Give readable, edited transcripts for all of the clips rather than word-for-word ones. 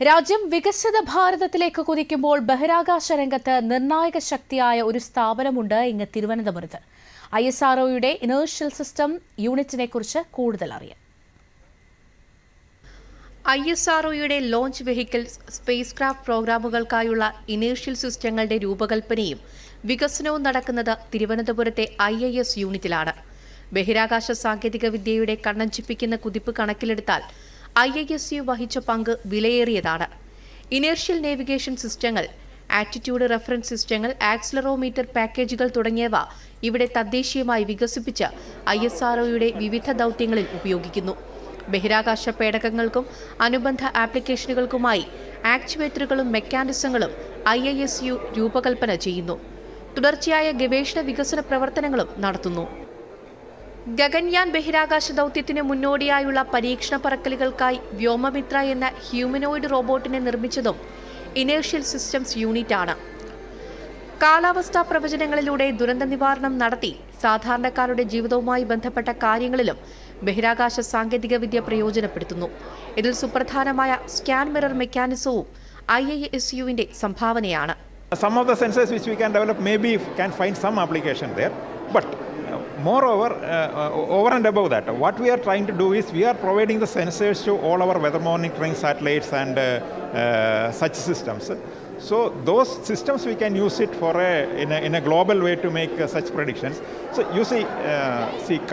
രാജ്യം വികസിത ഭാരതത്തിലേക്ക് കുതിക്കുമ്പോൾ ബഹിരാകാശ രംഗത്ത് നിർണായക ശക്തിയായ ഒരു സ്ഥാപനമുണ്ട് ഇങ്ങ് തിരുവനന്തപുരത്ത്. ISROയുടെ ഇനേർഷ്യൽ സിസ്റ്റം യൂണിറ്റിനെക്കുറിച്ച് കൂടുതൽ അറിയാം. ISROയുടെ ലോഞ്ച് വെഹിക്കിൾസ്, സ്പേസ് ക്രാഫ്റ്റ് പ്രോഗ്രാമുകൾക്കായുള്ള ഇനേർഷ്യൽ സിസ്റ്റങ്ങളുടെ രൂപകൽപ്പനയും വികസനവും നടക്കുന്നത് തിരുവനന്തപുരത്തെ IIS യൂണിറ്റിലാണ്. ബഹിരാകാശ സാങ്കേതികവിദ്യയുടെ കണ്ണഞ്ചിപ്പിക്കുന്ന കുതിപ്പ് കണക്കിലെടുത്താൽ IISU വഹിച്ച പങ്ക് വിലയേറിയതാണ്. ഇനേർഷ്യൽ നേവിഗേഷൻ സിസ്റ്റങ്ങൾ, ആറ്റിറ്റ്യൂഡ് റെഫറൻസ് സിസ്റ്റങ്ങൾ, ആക്സിലറോമീറ്റർ പാക്കേജുകൾ തുടങ്ങിയവ ഇവിടെ തദ്ദേശീയമായി വികസിപ്പിച്ച് ISROയുടെ വിവിധ ദൗത്യങ്ങളിൽ ഉപയോഗിക്കുന്നു. ബഹിരാകാശ പേടകങ്ങൾക്കും അനുബന്ധ ആപ്ലിക്കേഷനുകൾക്കുമായി ആക്ച്വേറ്ററുകളും മെക്കാനിസങ്ങളും IISU രൂപകൽപ്പന ചെയ്യുന്നു. തുടർച്ചയായ ഗവേഷണ വികസന പ്രവർത്തനങ്ങളും നടത്തുന്നു. ഗഗൻയാൻ ബഹിരാകാശ ദൗത്യത്തിന് മുന്നോടിയായുള്ള പരീക്ഷണ പറക്കലുകൾക്കായി വ്യോമമിത്ര എന്ന ഹ്യൂമനോയിഡ് റോബോട്ടിനെ നിർമ്മിച്ചതും ഇനേർഷ്യൽ സിസ്റ്റംസ് യൂണിറ്റാണ്. കാലാവസ്ഥാ പ്രവചനങ്ങളിലൂടെ ദുരന്ത നിവാരണം നടത്തി സാധാരണക്കാരുടെ ജീവിതവുമായി ബന്ധപ്പെട്ട കാര്യങ്ങളിലും ബഹിരാകാശ സാങ്കേതികവിദ്യ പ്രയോജനപ്പെടുത്തുന്നു. ഇതിൽ സുപ്രധാനമായ സ്കാൻ മിറർ മെക്കാനിസവും IISUവിന്റെ സംഭാവനയാണ്. Some of the sensors which we can develop maybe can find some application there, but moreover, over and above that, what we are trying to do is we are providing the sensors to all our weather monitoring satellites and such systems. So those systems we can use it for in a global way to make such predictions. So you see,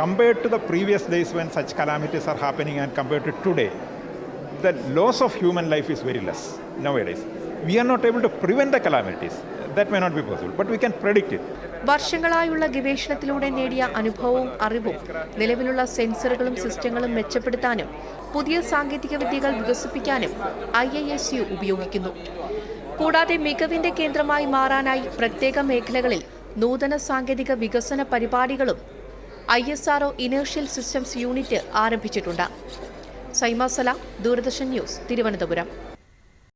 compared to the previous days when such calamities are happening and compared to today, the loss of human life is very less nowadays. We are not able to prevent the calamities. That may not be possible, but we can predict it. വർഷങ്ങളായുള്ള ഗവേഷണത്തിലൂടെ നേടിയ അനുഭവവും അറിവും നിലവിലുള്ള സെൻസറുകളും സിസ്റ്റങ്ങളും മെച്ചപ്പെടുത്താനും പുതിയ സാങ്കേതികവിദ്യകൾ വികസിപ്പിക്കാനും IISU ഉപയോഗിക്കുന്നു. കൂടാതെ മികവിന്റെ കേന്ദ്രമായി മാറാനായി പ്രത്യേക മേഖലകളിൽ നൂതന സാങ്കേതിക വികസന പരിപാടികളും ISRO ഇനേർഷ്യൽ സിസ്റ്റംസ് യൂണിറ്റ് ആരംഭിച്ചിട്ടുണ്ട്. സൈമ സലാം, ദൂരദർശൻ ന്യൂസ്, തിരുവനന്തപുരം.